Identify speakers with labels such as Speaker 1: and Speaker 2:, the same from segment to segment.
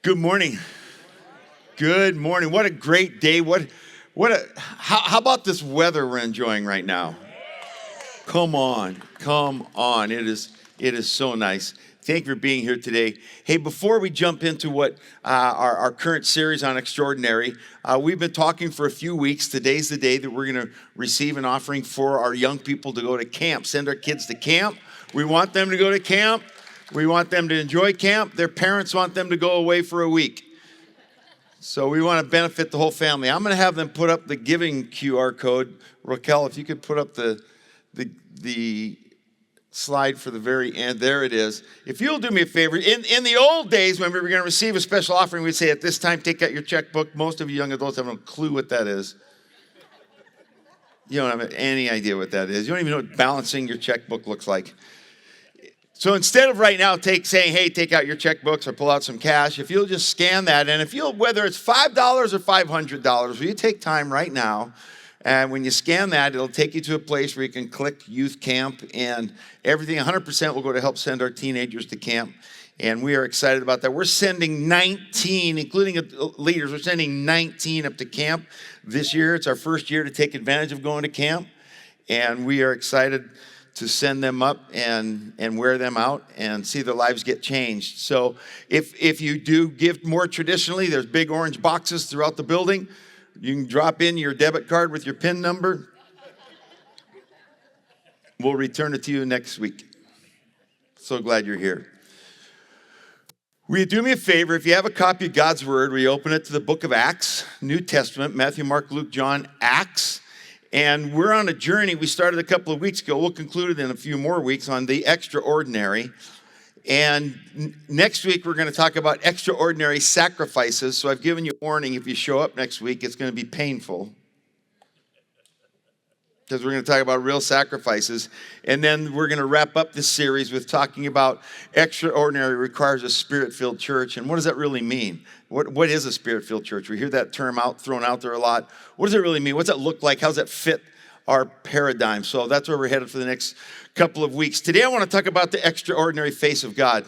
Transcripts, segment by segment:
Speaker 1: Good morning. Good morning. What a great day. How about this weather we're enjoying right now? Come on. It is so nice. Thank you for being here today. Hey, before we jump into what our current series on Extraordinary, we've been talking for a few weeks. Today's the day that we're going to receive an offering for our young people to go to camp. Send our kids to camp. We want them to go to camp. We want them to enjoy camp. Their parents want them to go away for a week. So we want to benefit the whole family. I'm going to have them put up the giving QR code. Raquel, if you could put up the slide for the very end. There it is. If you'll do me a favor, in the old days when we were going to receive a special offering, we'd say at this time, take out your checkbook. Most of you young adults have no clue what that is. You don't have any idea what that is. You don't even know what balancing your checkbook looks like. So instead of right now saying, hey, take out your checkbooks or pull out some cash, if you'll just scan that, and whether it's $5 or $500, will you take time right now, and when you scan that, it'll take you to a place where you can click youth camp, and everything 100% will go to help send our teenagers to camp, and we are excited about that. We're sending 19, including leaders, we're sending 19 up to camp this year. It's our first year to take advantage of going to camp, and we are excited to send them up and wear them out and see their lives get changed. So if you do give more traditionally, there's big orange boxes throughout the building. You can drop in your debit card with your PIN number. We'll return it to you next week. So glad you're here. Will you do me a favor? If you have a copy of God's Word, will you open it to the book of Acts, New Testament, Matthew, Mark, Luke, John, Acts. And we're on a journey we started a couple of weeks ago. We'll conclude it in a few more weeks on the extraordinary. And next week, we're going to talk about extraordinary sacrifices. So I've given you a warning. If you show up next week, it's going to be painful, because we're going to talk about real sacrifices. And then we're going to wrap up this series with talking about extraordinary requires a spirit-filled church. And what does that really mean? What is a spirit-filled church? We hear that term thrown out there a lot. What does it really mean? What's that look like? How does that fit our paradigm? So that's where we're headed for the next couple of weeks. Today I want to talk about the extraordinary face of God.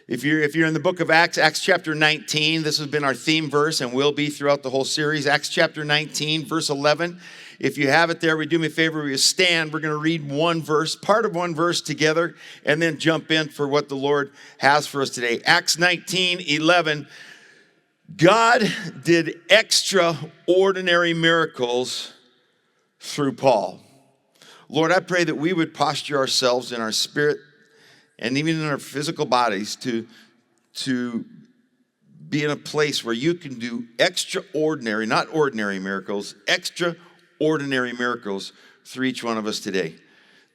Speaker 1: If you're in the book of Acts, Acts chapter 19, this has been our theme verse and will be throughout the whole series. Acts chapter 19, verse 11. If you have it there, would you do me a favor? Will you stand? We're going to read one verse, part of one verse together, and then jump in for what the Lord has for us today. Acts 19, 11. God did extraordinary miracles through Paul. Lord, I pray that we would posture ourselves in our spirit and even in our physical bodies to be in a place where you can do extraordinary, not ordinary miracles, extraordinary miracles through each one of us today.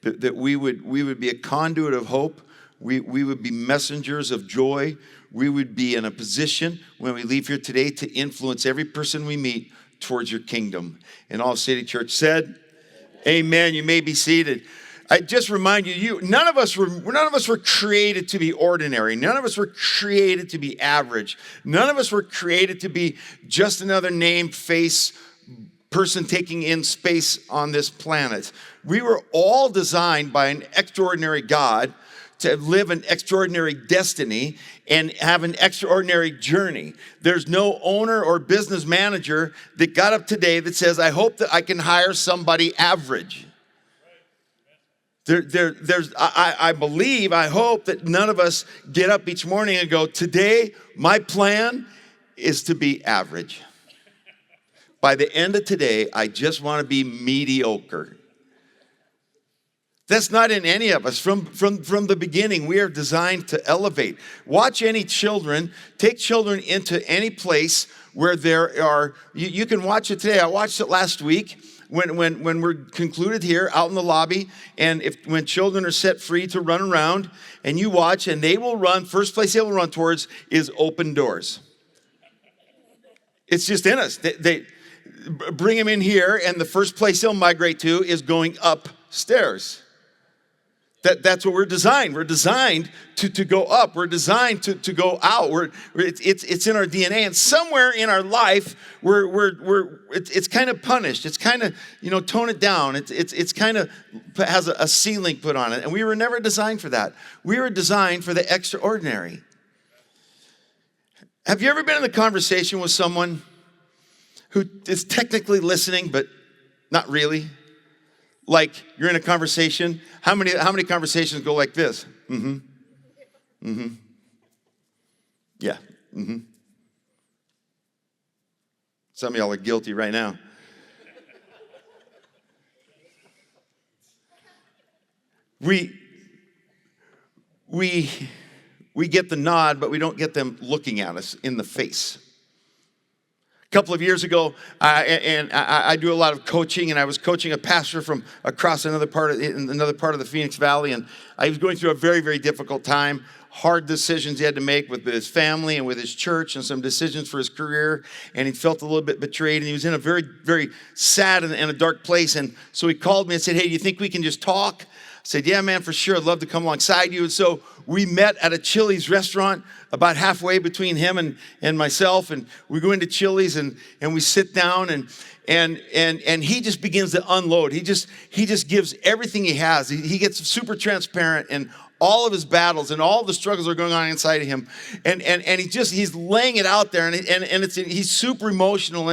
Speaker 1: That we would be a conduit of hope. We would be messengers of joy. We would be in a position when we leave here today to influence every person we meet towards your kingdom. And all City Church said, amen. You may be seated. I just remind you, none of us were created to be ordinary. None of us were created to be average. None of us were created to be just another named face person taking in space on this planet. We were all designed by an extraordinary God to live an extraordinary destiny and have an extraordinary journey. There's no owner or business manager that got up today that says, I hope that I can hire somebody average. I hope that none of us get up each morning and go, today, my plan is to be average. By the end of today, I just want to be mediocre. That's not in any of us. From the beginning, we are designed to elevate. Watch any children, take children into any place where there are, you can watch it today. I watched it last week. When we're concluded here out in the lobby, and when children are set free to run around, and you watch, and they will run, first place they will run towards is open doors. It's just in us. They bring them in here, and the first place they'll migrate to is going upstairs. That's what we're designed. We're designed to go up. We're designed to go out. It's in our DNA, and somewhere in our life, it's kind of punished. It's kind of tone it down. It's kind of has a ceiling put on it, and we were never designed for that. We were designed for the extraordinary. Have you ever been in a conversation with someone who is technically listening, but not really? Like you're in a conversation. How many conversations go like this? Mm-hmm. Mm-hmm. Yeah. Mm-hmm. Some of y'all are guilty right now. We get the nod, but we don't get them looking at us in the face. A couple of years ago, I do a lot of coaching, and I was coaching a pastor from across another part of the Phoenix Valley, and I was going through a very, very difficult time. Hard decisions he had to make with his family and with his church, and some decisions for his career, and he felt a little bit betrayed, and he was in a very, very sad and a dark place. And so he called me and said, "Hey, do you think we can just talk?" I said, "Yeah, man, for sure. I'd love to come alongside you." And so we met at a Chili's restaurant about halfway between him and myself. And we go into Chili's and we sit down and he just begins to unload. He just gives everything he has. He gets super transparent and all of his battles and all the struggles are going on inside of him. And he's laying it out there, and he's super emotional.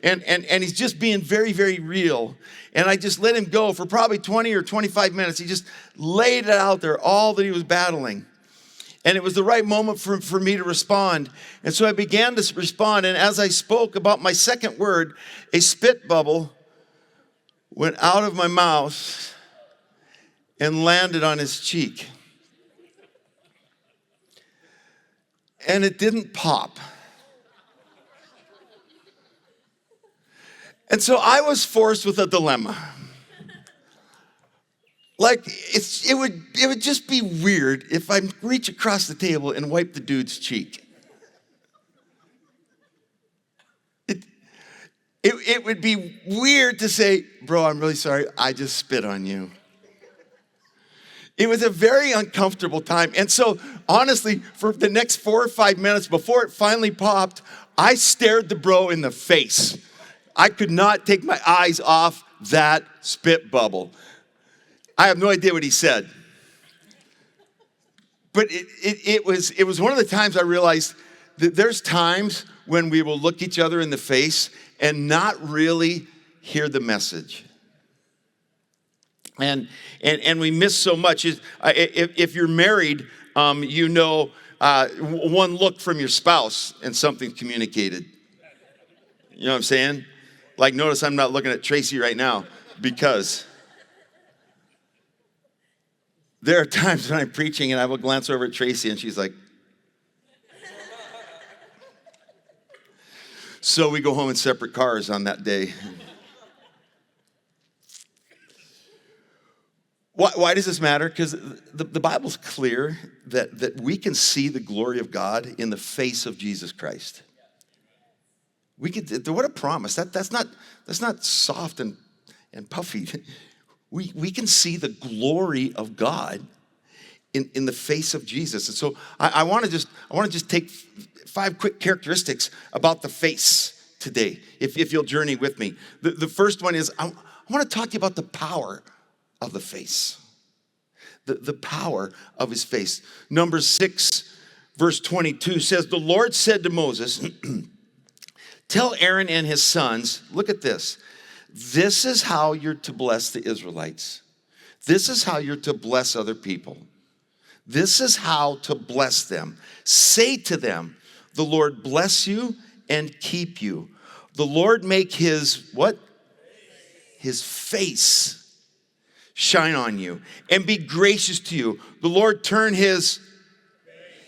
Speaker 1: And he's just being very, very real. And I just let him go for probably 20 or 25 minutes. He just laid it out there, all that he was battling. And it was the right moment for me to respond. And so I began to respond. And as I spoke about my second word, a spit bubble went out of my mouth and landed on his cheek. And it didn't pop. And so I was forced with a dilemma. Like, it would just be weird if I reach across the table and wipe the dude's cheek. It would be weird to say, "Bro, I'm really sorry, I just spit on you." It was a very uncomfortable time. And so, honestly, for the next 4 or 5 minutes before it finally popped, I stared the bro in the face. I could not take my eyes off that spit bubble. I have no idea what he said. But it was one of the times I realized that there's times when we will look each other in the face and not really hear the message. And we miss so much. If you're married, you know one look from your spouse and something's communicated. You know what I'm saying? Like, notice I'm not looking at Tracy right now because there are times when I'm preaching and I will glance over at Tracy and she's like, so we go home in separate cars on that day. Why does this matter? Because the Bible's clear that we can see the glory of God in the face of Jesus Christ. What a promise. That's not soft and puffy. We can see the glory of God in the face of Jesus. And so I want to just take 5 quick characteristics about the face today, if you'll journey with me. The first one is I want to talk to you about the power of the face. The power of his face. Numbers 6, verse 22 says, "The Lord said to Moses, tell Aaron and his sons," look at this, "this is how you're to bless the Israelites. This is how you're to bless other people. This is how to bless them. Say to them, the Lord bless you and keep you. The Lord make his," what? "His face shine on you and be gracious to you. The Lord turn his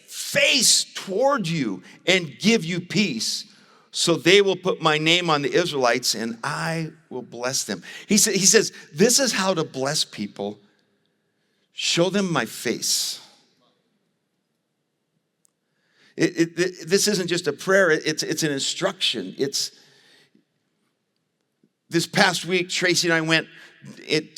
Speaker 1: face toward you and give you peace. So they will put my name on the Israelites and I will bless them." He says, this is how to bless people. Show them my face. This isn't just a prayer, it's an instruction. This past week, Tracy and I went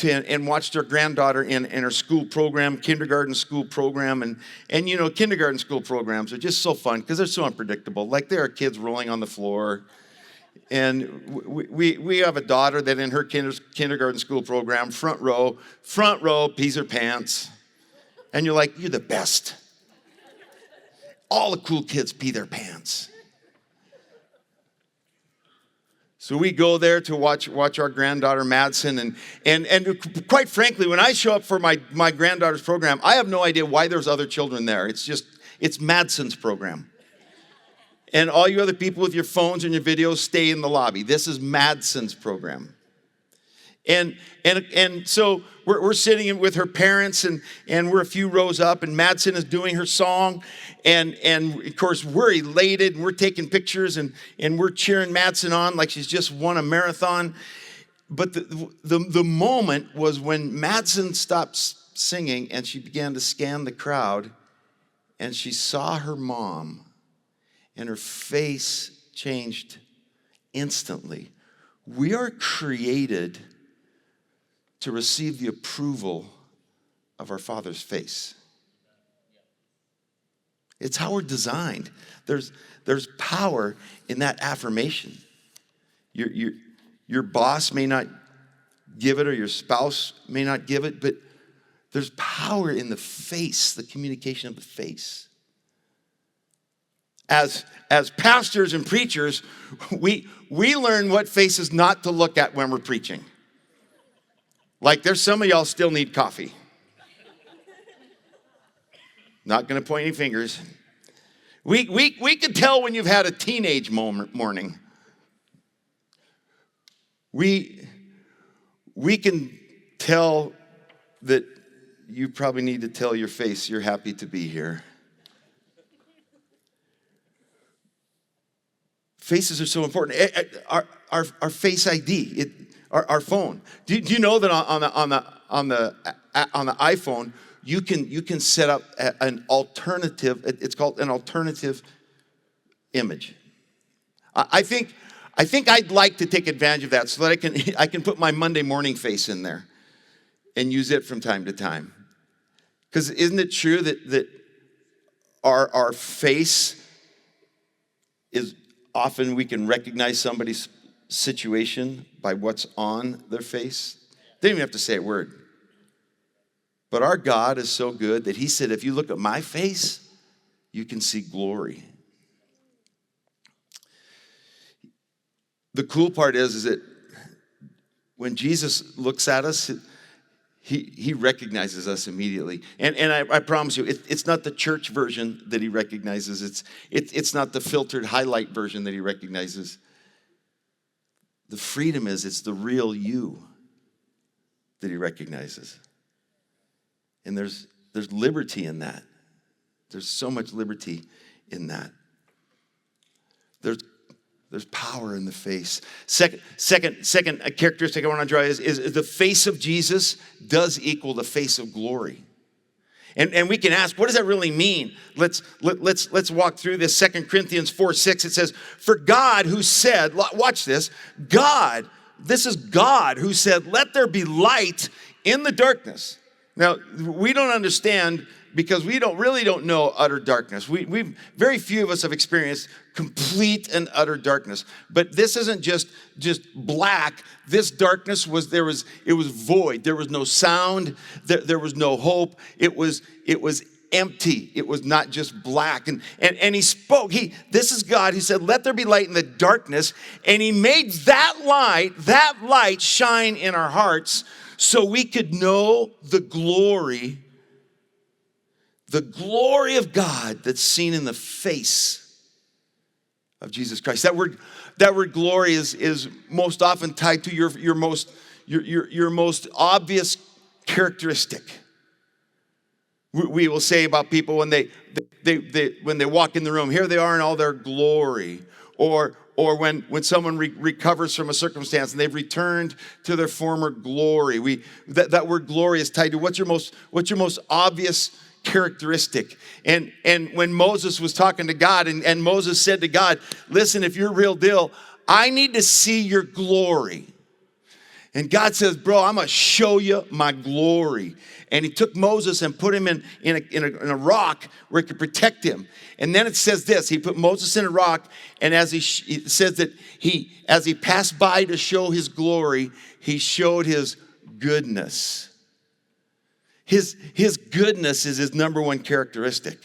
Speaker 1: and watched our granddaughter in her school program, kindergarten school program. And you know, kindergarten school programs are just so fun because they're so unpredictable. Like, there are kids rolling on the floor. And we have a daughter that in her kindergarten school program, front row, pees her pants. And you're like, you're the best. All the cool kids pee their pants. So we go there to watch our granddaughter Madsen, and quite frankly, when I show up for my granddaughter's program, I have no idea why there's other children there. It's Madsen's program. And all you other people with your phones and your videos, stay in the lobby. This is Madsen's program. And so we're sitting with her parents, and we're a few rows up, and Madsen is doing her song, and of course we're elated, and we're taking pictures, and we're cheering Madsen on like she's just won a marathon. But the moment was when Madsen stopped singing, and she began to scan the crowd, and she saw her mom, and her face changed instantly. We are created to receive the approval of our Father's face. It's how we're designed. There's power in that affirmation. Your boss may not give it, or your spouse may not give it, but there's power in the face, the communication of the face. As pastors and preachers, we learn what faces not to look at when we're preaching. Like there's some of y'all still need coffee. Not going to point any fingers. We can tell when you've had a teenage morning. We can tell that you probably need to tell your face you're happy to be here. Faces are so important. Our face ID, our phone. Do you know that on the iPhone you can set up an alternative? It's called an alternative image. I think I'd like to take advantage of that so that I can put my Monday morning face in there and use it from time to time. Because isn't it true that our face is often, we can recognize somebody's situation by what's on their face? They don't even have to say a word. But our God is so good that he said, if you look at my face, you can see glory. The cool part is that when Jesus looks at us, he recognizes us immediately. And I promise you, it's not the church version that he recognizes. It's not the filtered highlight version that he recognizes. The freedom is, it's the real you that he recognizes. And there's liberty in that. There's so much liberty in that. There's power in the face. Second characteristic I want to draw is the face of Jesus does equal the face of glory. And we can ask, what does that really mean? Let's walk through this. 2 Corinthians 4:6, it says, for God who said, watch this, this is God who said, let there be light in the darkness. Now, we don't understand because we really don't know utter darkness. Very few of us have experienced complete and utter darkness. But this isn't just black. This darkness it was void. There was no sound. There was no hope. It was empty. It was not just black. And he spoke. This is God. He said, let there be light in the darkness. And he made that light shine in our hearts so we could know the glory of God that's seen in the face of Jesus Christ. That word glory is most often tied to your most obvious characteristic. We will say about people when they walk in the room, here they are in all their glory, or when someone recovers from a circumstance and they've returned to their former glory. That word glory is tied to what's your most obvious characteristic. And when Moses was talking to God, and Moses said to God, listen, if you're real deal, I need to see your glory. And God says, bro, I'm going to show you my glory. And he took Moses and put him in a rock where it could protect him. And then it says this, he put Moses in a rock, and it says that as he passed by to show his glory, he showed his goodness. His goodness is his number one characteristic.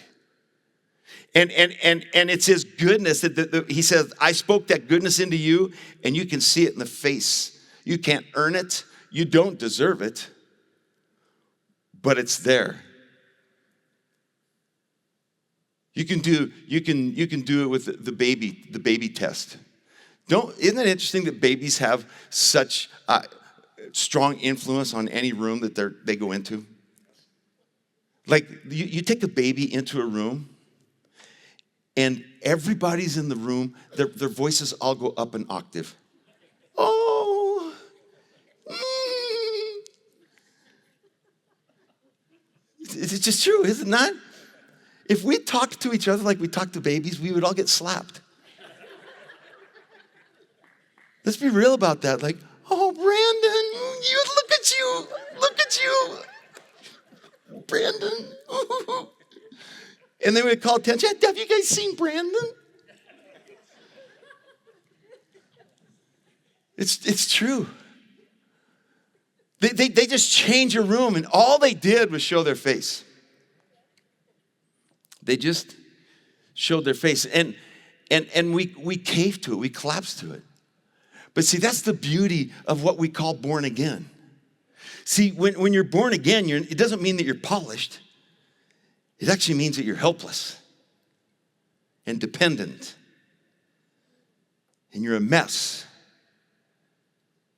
Speaker 1: And it's his goodness that he says, I spoke that goodness into you, and you can see it in the face. You can't earn it. You don't deserve it, but it's there. You can do it with the baby test. Isn't it interesting that babies have such strong influence on any room that they go into? Like you take a baby into a room, and everybody's in the room, their voices all go up an octave. Oh, it's just true, isn't that? If we talked to each other like we talk to babies, we would all get slapped. Let's be real about that. Like, oh, Brandon, look at you, Brandon. And then we'd call attention. Have you guys seen Brandon? It's true. They just change a room, and all they did was show their face. They just showed their face, and we cave to it, we collapse to it. But see, that's the beauty of what we call born again. See, when you're born again, it doesn't mean that you're polished. It actually means that you're helpless and dependent, and you're a mess,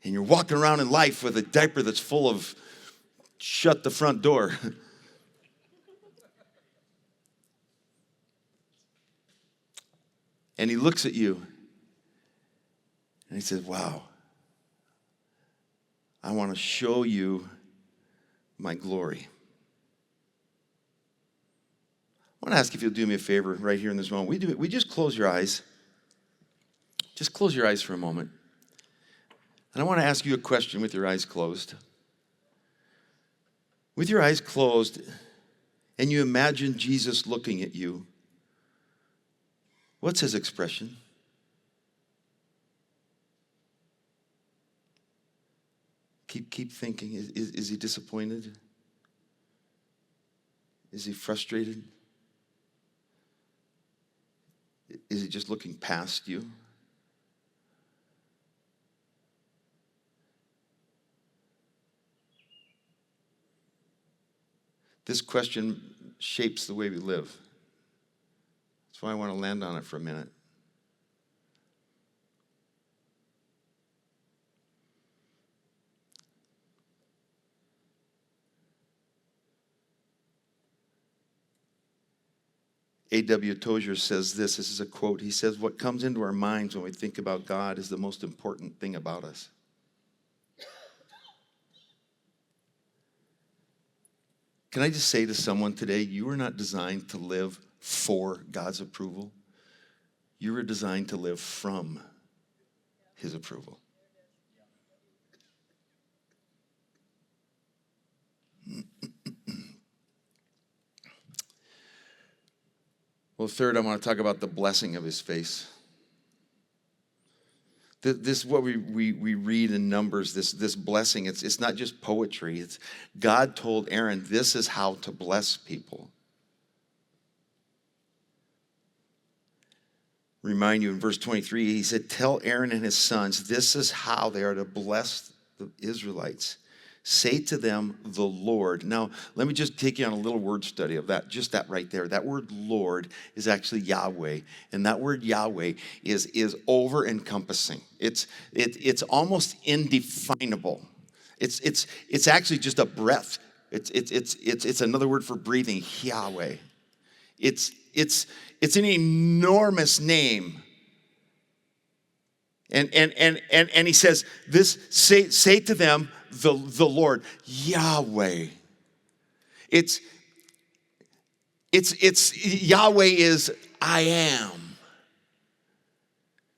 Speaker 1: and you're walking around in life with a diaper that's full of shut the front door. And he looks at you and he says, wow, I want to show you my glory. I want to ask if you'll do me a favor right here in this moment. We just close your eyes. Just close your eyes for a moment. And I want to ask you a question with your eyes closed. With your eyes closed, and you imagine Jesus looking at you. What's his expression? Keep thinking. Is he disappointed? Is he frustrated? Is he just looking past you? This question shapes the way we live. That's why I want to land on it for a minute. A.W. Tozier says this is a quote. He says, what comes into our minds when we think about God is the most important thing about us. Can I just say to someone today, you are not designed to live for God's approval. You were designed to live from his approval. Well, third, I want to talk about the blessing of his face. This is what we read in Numbers, this blessing. It's not just poetry. It's God told Aaron, this is how to bless people. Remind you in verse 23, he said, tell Aaron and his sons, this is how they are to bless the Israelites. Say to them, the Lord. Now, let me just take you on a little word study of that, just that right there. That word Lord is actually Yahweh. And that word Yahweh is over-encompassing. It's almost indefinable. It's actually just a breath. It's another word for breathing, Yahweh. It's an enormous name. And he says, say to them, the Lord, Yahweh. It's Yahweh is I am.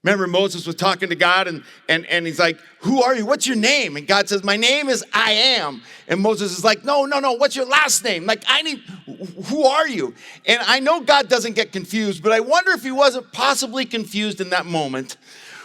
Speaker 1: Remember Moses was talking to God and he's like, who are you? What's your name? And God says, my name is I am. And Moses is like, no, what's your last name? Like, who are you? And I know God doesn't get confused, but I wonder if he wasn't possibly confused in that moment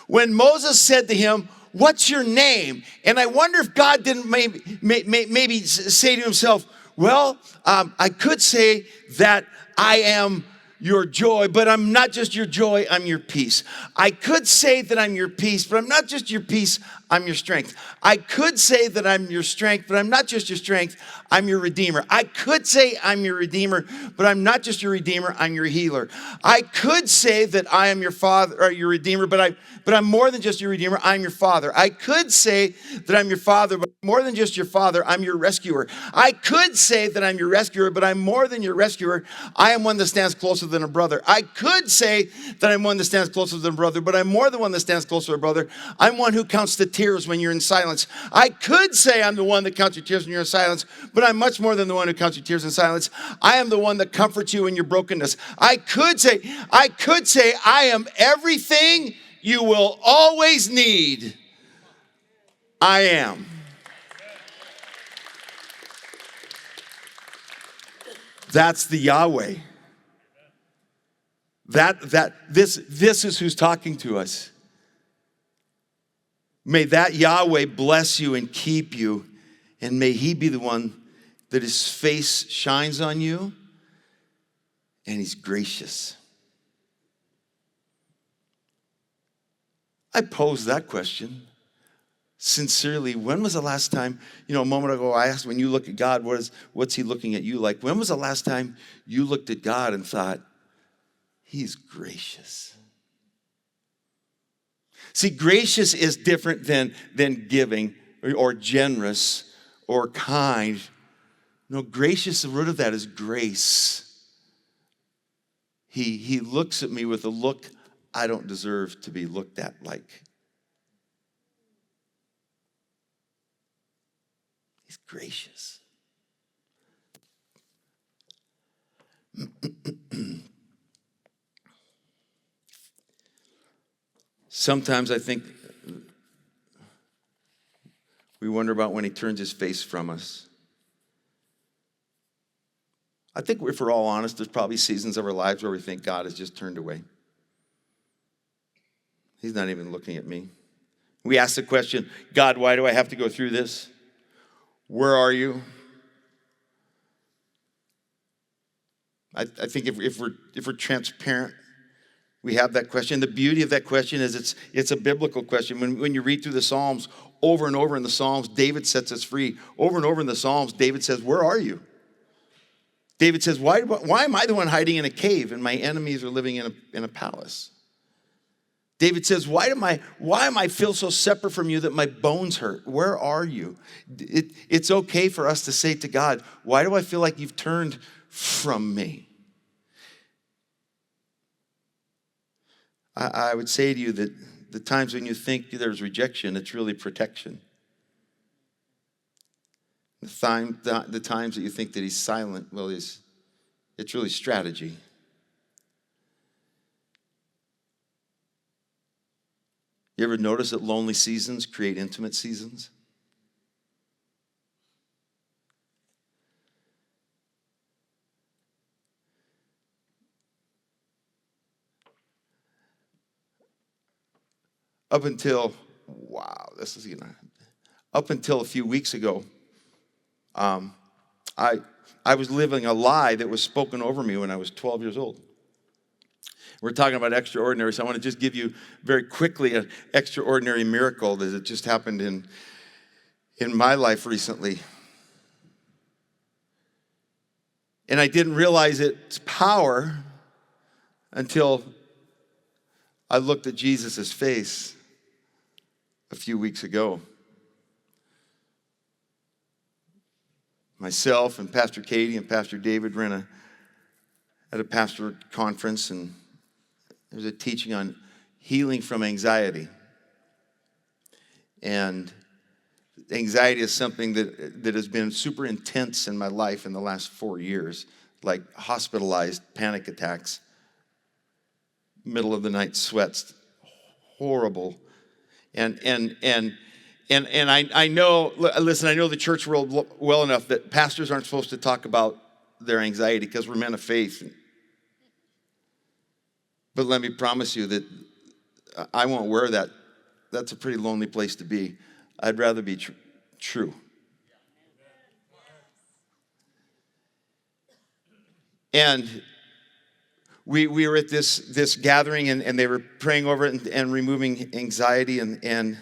Speaker 1: when Moses said to him, what's your name? And I wonder if God didn't maybe say to himself, well, I could say that I am your joy, but I'm not just your joy, I'm your peace. I could say that I'm your peace, but I'm not just your peace, I'm your strength. I could say that I'm your strength, but I'm not just your strength, I'm your redeemer. I could say I'm your redeemer, but I'm not just your redeemer, I'm your healer. I could say that I am your father or your redeemer, but I'm more than just your redeemer, I'm your father. I could say that I'm your father, but more than just your father, I'm your rescuer. I could say that I'm your rescuer, but I'm more than your rescuer. I am one that stands closer than a brother. I could say that I'm one that stands closer than a brother, but I'm more than one that stands closer to a brother. I'm one who counts the tears when you're in silence. I could say I'm the one that counts your tears when you're in silence, but I'm much more than the one who counts your tears in silence. I am the one that comforts you in your brokenness. I could say I am everything you will always need. I am. That's the Yahweh. This is who's talking to us. May that Yahweh bless you and keep you, and may he be the one that his face shines on you and he's gracious. I posed that question sincerely. When was the last time, a moment ago I asked, when you look at God, what's he looking at you like? When was the last time you looked at God and thought, he's gracious? See, gracious is different than giving or generous or kind. No, gracious, the root of that is grace. He looks at me with a look I don't deserve to be looked at like. He's gracious. Sometimes I think we wonder about when he turns his face from us. I think if we're all honest, there's probably seasons of our lives where we think God has just turned away. He's not even looking at me. We ask the question, God, why do I have to go through this? Where are you? I think if we're transparent, we have that question. The beauty of that question is it's a biblical question. When you read through the Psalms, over and over in the Psalms, David sets us free. Over and over in the Psalms, David says, where are you? David says, why am I the one hiding in a cave and my enemies are living in a palace? David says, why am I feel so separate from you that my bones hurt? Where are you? It's okay for us to say to God, why do I feel like you've turned from me? I would say to you that the times when you think there's rejection, it's really protection. The times that you think that he's silent, well, it's really strategy. You ever notice that lonely seasons create intimate seasons? Up until a few weeks ago, I was living a lie that was spoken over me when I was 12 years old. We're talking about extraordinary, so I want to just give you very quickly an extraordinary miracle that had just happened in my life recently. And I didn't realize its power until I looked at Jesus' face a few weeks ago. Myself and Pastor Katie and Pastor David were at a pastor conference, and there was a teaching on healing from anxiety. And anxiety is something that has been super intense in my life in the last 4 years, like hospitalized panic attacks, middle of the night sweats, horrible. And I know, listen, I know the church world well enough that pastors aren't supposed to talk about their anxiety because we're men of faith. But let me promise you that I won't wear that. That's a pretty lonely place to be. I'd rather be true. And we were at this gathering, and they were praying over it and removing anxiety, and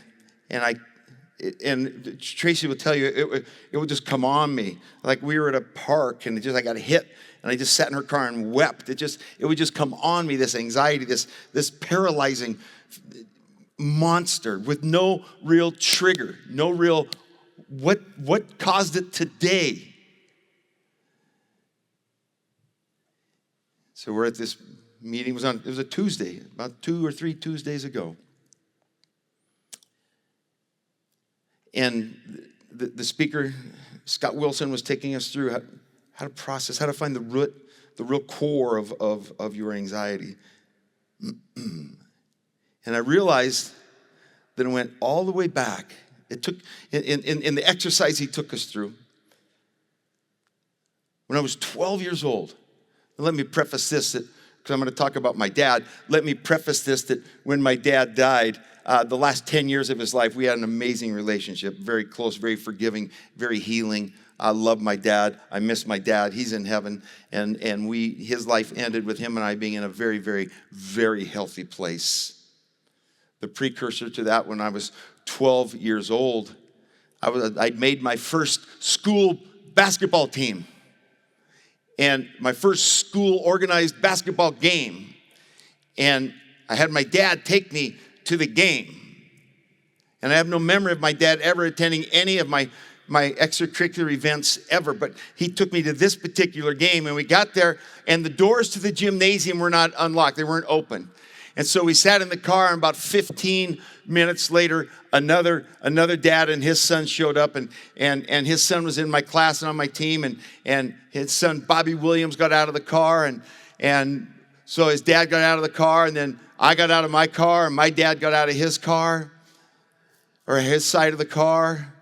Speaker 1: Tracy would tell you it would just come on me. Like we were at a park, and I got hit, and I just sat in her car and wept. It would just come on me, this anxiety, this paralyzing monster with no real trigger, no real what caused it today. So we're at this meeting. It was a Tuesday, about 2 or 3 Tuesdays ago. And the speaker, Scott Wilson, was taking us through how to process, how to find the real core of your anxiety. And I realized that it went all the way back. It took, in the exercise he took us through, when I was 12 years old. And let me preface this, because I'm going to talk about my dad. Let me preface this, that when my dad died, the last 10 years of his life, we had an amazing relationship, very close, very forgiving, very healing. I love my dad. I miss my dad. He's in heaven. And his life ended with him and I being in a very, very, very healthy place. The precursor to that, when I was 12 years old, I'd made my first school basketball team and my first school organized basketball game. And I had my dad take me to the game. And I have no memory of my dad ever attending any of my extracurricular events ever, but he took me to this particular game, and we got there, and the doors to the gymnasium were not unlocked. They weren't open. And so we sat in the car, and about 15 minutes later, another dad and his son showed up, and his son was in my class and on my team, and his son, Bobby Williams, got out of the car, and so his dad got out of the car, and then I got out of my car, and my dad got out of his car, or his side of the car,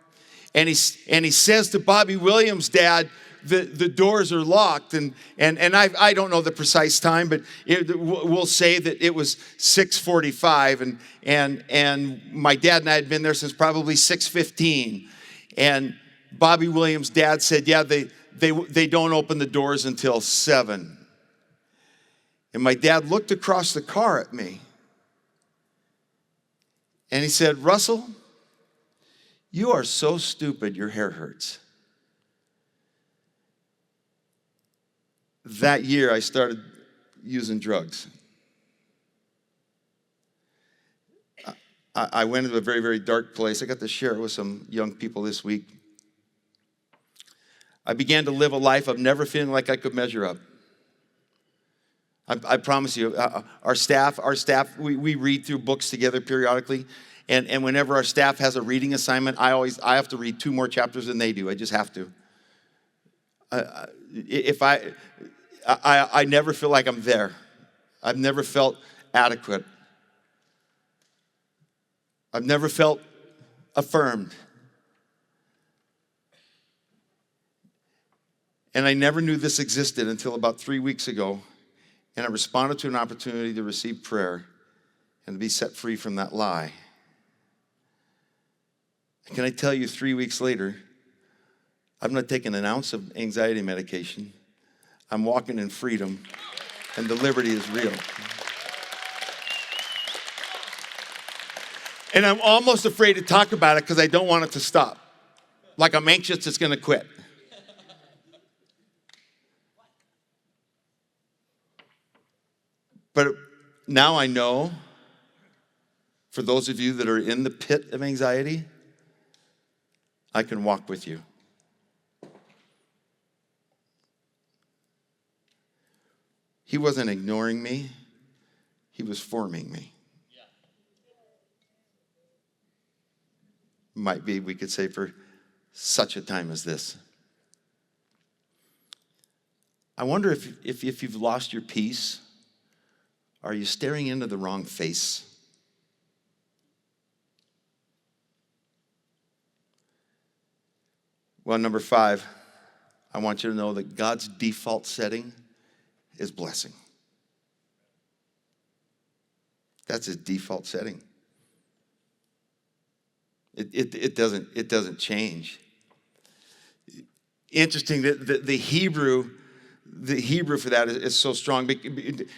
Speaker 1: and he says to Bobby Williams' dad, the doors are locked, and I don't know the precise time, but we'll say that it was 6:45, and my dad and I had been there since probably 6:15, and Bobby Williams' dad said, yeah, they don't open the doors until 7. And my dad looked across the car at me, and he said, Russell, you are so stupid, your hair hurts. That year, I started using drugs. I went into a very, very dark place. I got to share it with some young people this week. I began to live a life of never feeling like I could measure up. I promise you, our staff, we read through books together periodically. And whenever our staff has a reading assignment, I have to read 2 more chapters than they do. I just have to. I never feel like I'm there. I've never felt adequate. I've never felt affirmed. And I never knew this existed until about 3 weeks ago. And I responded to an opportunity to receive prayer and to be set free from that lie. And can I tell you, 3 weeks later, I've not taken an ounce of anxiety medication. I'm walking in freedom, and the liberty is real. And I'm almost afraid to talk about it because I don't want it to stop. Like I'm anxious it's going to quit. But now I know, for those of you that are in the pit of anxiety, I can walk with you. He wasn't ignoring me. He was forming me. Might be, we could say, for such a time as this. I wonder if you've lost your peace, are you staring into the wrong face? Well, number 5, I want you to know that God's default setting is blessing. That's his default setting. It doesn't change. Interesting that the Hebrew the Hebrew for that is so strong.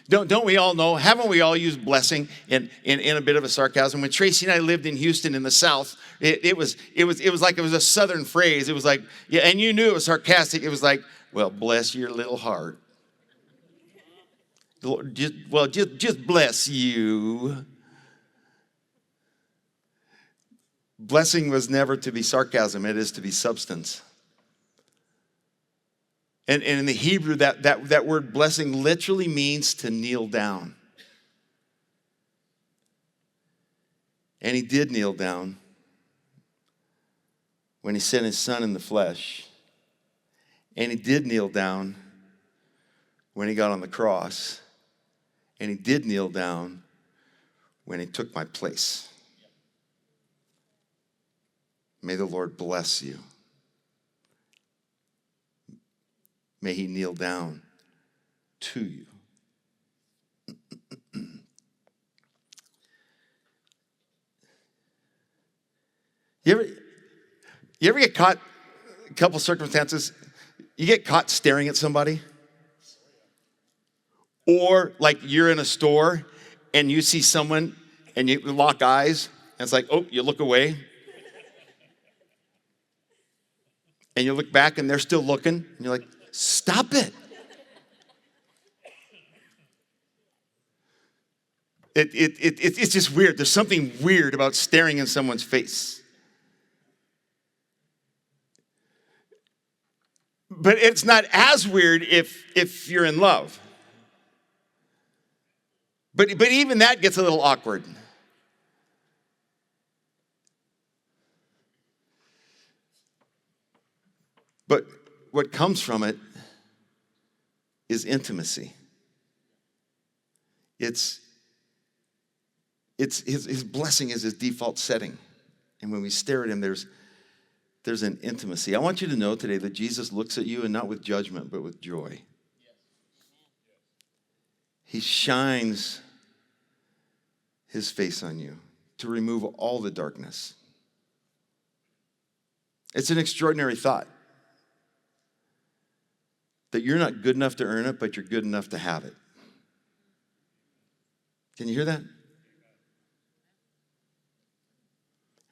Speaker 1: Don't we all know? Haven't we all used blessing in a bit of a sarcasm? When Tracy and I lived in Houston in the South, it was like it was a Southern phrase. It was like, yeah, and you knew it was sarcastic. It was like, well, bless your little heart. Just bless you. Blessing was never to be sarcasm. It is to be substance. And in the Hebrew, that word blessing literally means to kneel down. And he did kneel down when he sent his son in the flesh. And he did kneel down when he got on the cross. And he did kneel down when he took my place. May the Lord bless you. May he kneel down to you. You ever get caught, a couple circumstances, you get caught staring at somebody? Or like you're in a store and you see someone and you lock eyes and it's like, oh, you look away. And you look back and they're still looking and you're like, stop it. It's just weird. There's something weird about staring in someone's face. But it's not as weird if you're in love. But even that gets a little awkward. But what comes from it is intimacy. It's his blessing is his default setting. And when we stare at him, there's an intimacy. I want you to know today that Jesus looks at you and not with judgment, but with joy. He shines his face on you to remove all the darkness. It's an extraordinary thought. That you're not good enough to earn it, but you're good enough to have it. Can you hear that?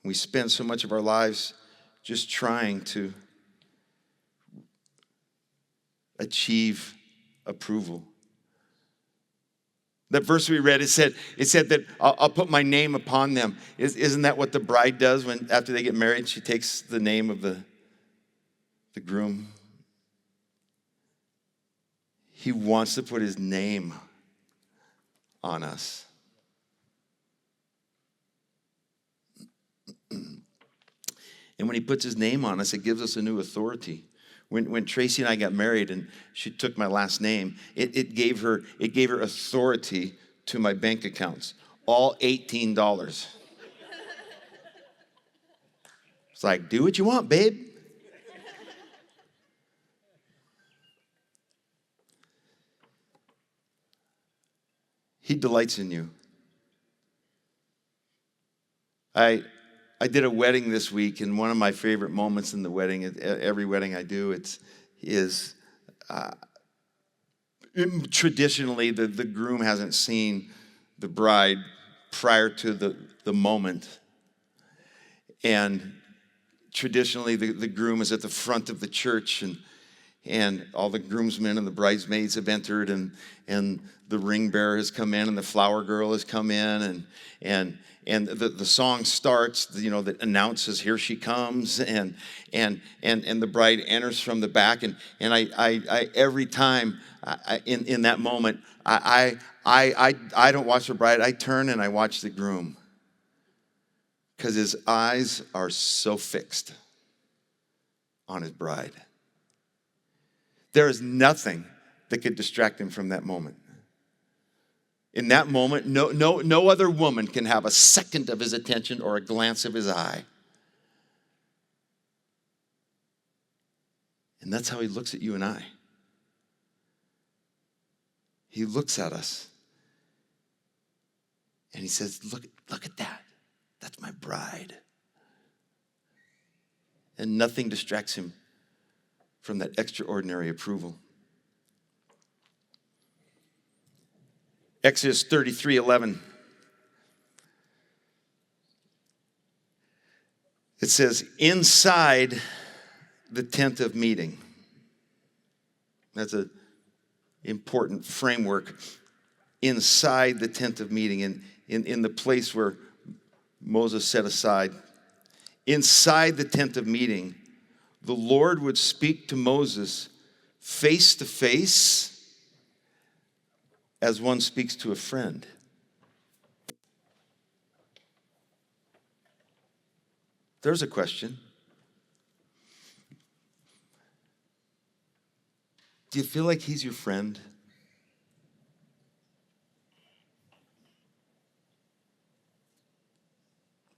Speaker 1: We spend so much of our lives just trying to achieve approval. That verse we read, it said that I'll put my name upon them. Isn't that what the bride does when after they get married? She takes the name of the groom. He wants to put his name on us. And when he puts his name on us, it gives us a new authority. When Tracy and I got married and she took my last name, it gave her authority to my bank accounts. All $18. It's like, do what you want, babe. He delights in you. I did a wedding this week, and one of my favorite moments in the wedding, every wedding I do, is traditionally the groom hasn't seen the bride prior to the moment. And traditionally the groom is at the front of the church, and all the groomsmen and the bridesmaids have entered, and the ring bearer has come in, and the flower girl has come in, and the song starts, that announces here she comes, and the bride enters from the back, and I every time in that moment I don't watch the bride. I turn and I watch the groom, because his eyes are so fixed on his bride. There is nothing that could distract him from that moment. In that moment, no other woman can have a second of his attention or a glance of his eye. And that's how he looks at you and I. He looks at us and he says, look at that. That's my bride. And nothing distracts him from that extraordinary approval. Exodus 33:11. It says, inside the tent of meeting. That's an important framework. Inside the tent of meeting, in the place where Moses set aside. Inside the tent of meeting, the Lord would speak to Moses face to face as one speaks to a friend. There's a question. Do you feel like he's your friend?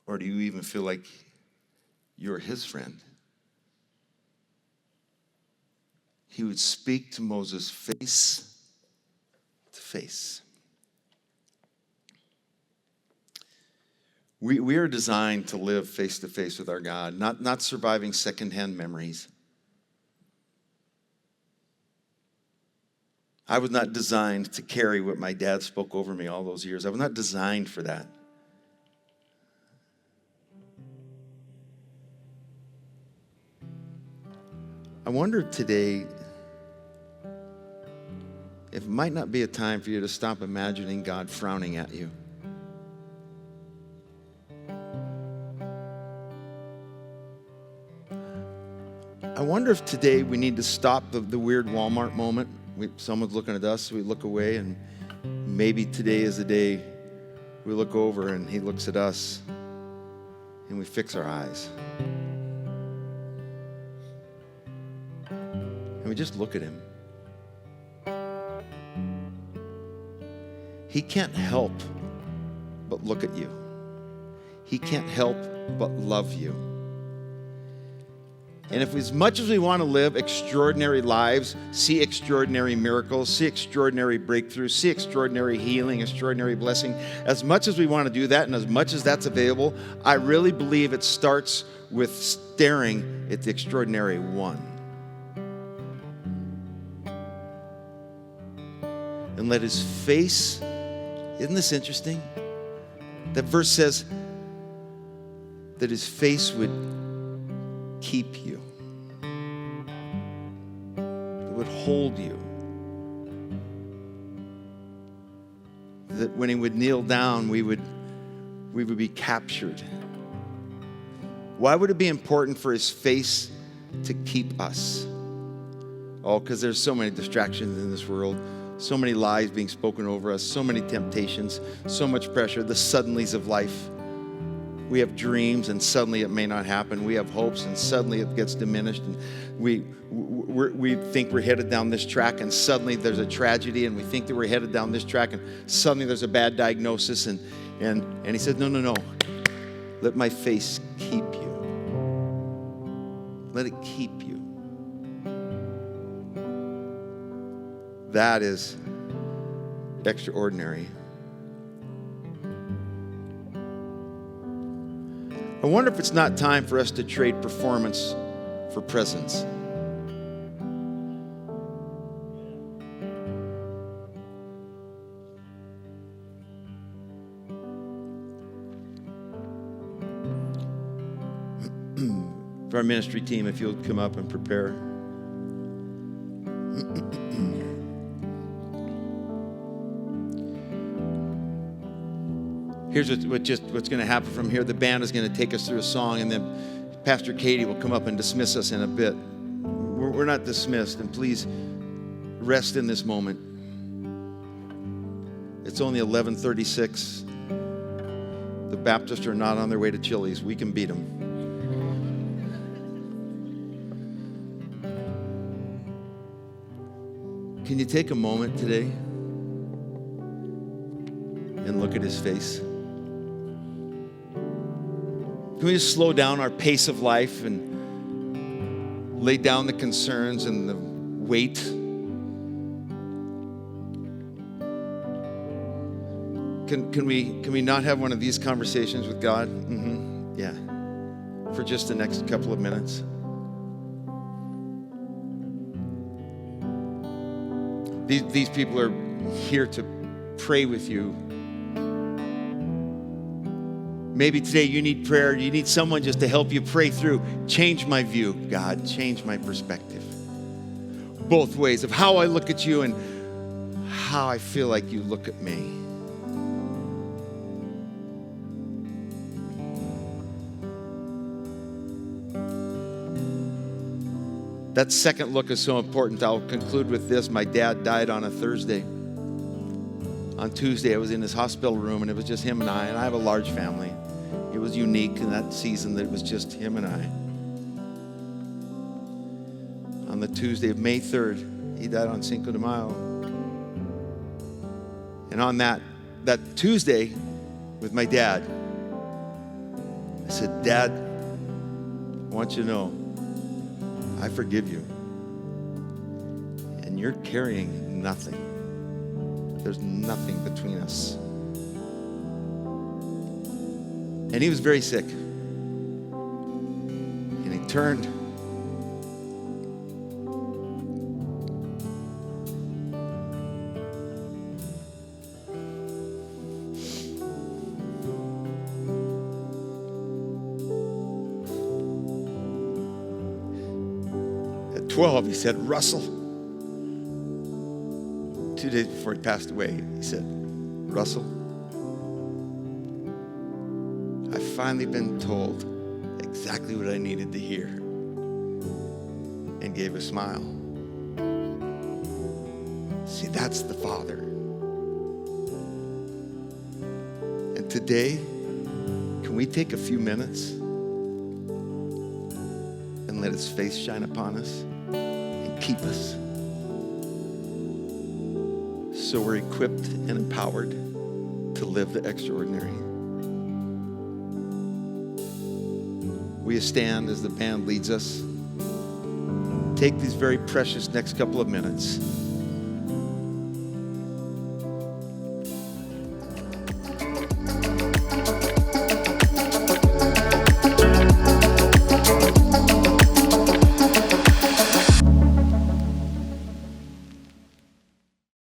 Speaker 1: Or do you even feel like you're his friend? He would speak to Moses face to face. We are designed to live face to face with our God, not surviving secondhand memories. I was not designed to carry what my dad spoke over me all those years. I was not designed for that. I wonder today if it might not be a time for you to stop imagining God frowning at you. I wonder if today we need to stop the weird Walmart moment. Someone's looking at us, we look away, and maybe today is the day we look over and he looks at us and we fix our eyes. And we just look at him. He can't help but look at you. He can't help but love you. And if as much as we want to live extraordinary lives, see extraordinary miracles, see extraordinary breakthroughs, see extraordinary healing, extraordinary blessing, as much as we want to do that and as much as that's available, I really believe it starts with staring at the extraordinary one. And let his face, isn't this interesting? That verse says that his face would keep you. It would hold you. That when he would kneel down, we would be captured. Why would it be important for his face to keep us? Oh, because there's so many distractions in this world. So many lies being spoken over us, so many temptations, so much pressure, the suddenlies of life. We have dreams and suddenly it may not happen. We have hopes and suddenly it gets diminished. And we think we're headed down this track and suddenly there's a tragedy, and we think that we're headed down this track and suddenly there's a bad diagnosis. And he said, no. Let my face keep you. Let it keep you. That is extraordinary. I wonder if it's not time for us to trade performance for presence. For our ministry team, if you'll come up and prepare. Here's what's going to happen from here. The band is going to take us through a song, and then Pastor Katie will come up and dismiss us in a bit. We're not dismissed, and please rest in this moment. It's only 11:36. The Baptists are not on their way to Chili's. We can beat them. Can you take a moment today and look at his face? Can we just slow down our pace of life and lay down the concerns and the weight? Can we not have one of these conversations with God? Yeah. For just the next couple of minutes. These people are here to pray with you. Maybe today you need prayer. You need someone just to help you pray through. Change my view, God. Change my perspective. Both ways of how I look at you and how I feel like you look at me. That second look is so important. I'll conclude with this. My dad died on a Thursday. On Tuesday, I was in his hospital room, and it was just him and I have a large family. It was unique in that season that it was just him and I. On the Tuesday of May 3rd, he died on Cinco de Mayo. And on that Tuesday with my dad, I said, Dad, I want you to know, I forgive you. And you're carrying nothing. There's nothing between us. And he was very sick. And he turned. At 12, he said, Russell. 2 days before he passed away, he said, Russell, I've finally been told exactly what I needed to hear, and gave a smile. See, that's the Father. And today, can we take a few minutes and let his face shine upon us and keep us so we're equipped and empowered to live the extraordinary? We stand as the band leads us. Take these very precious next couple of minutes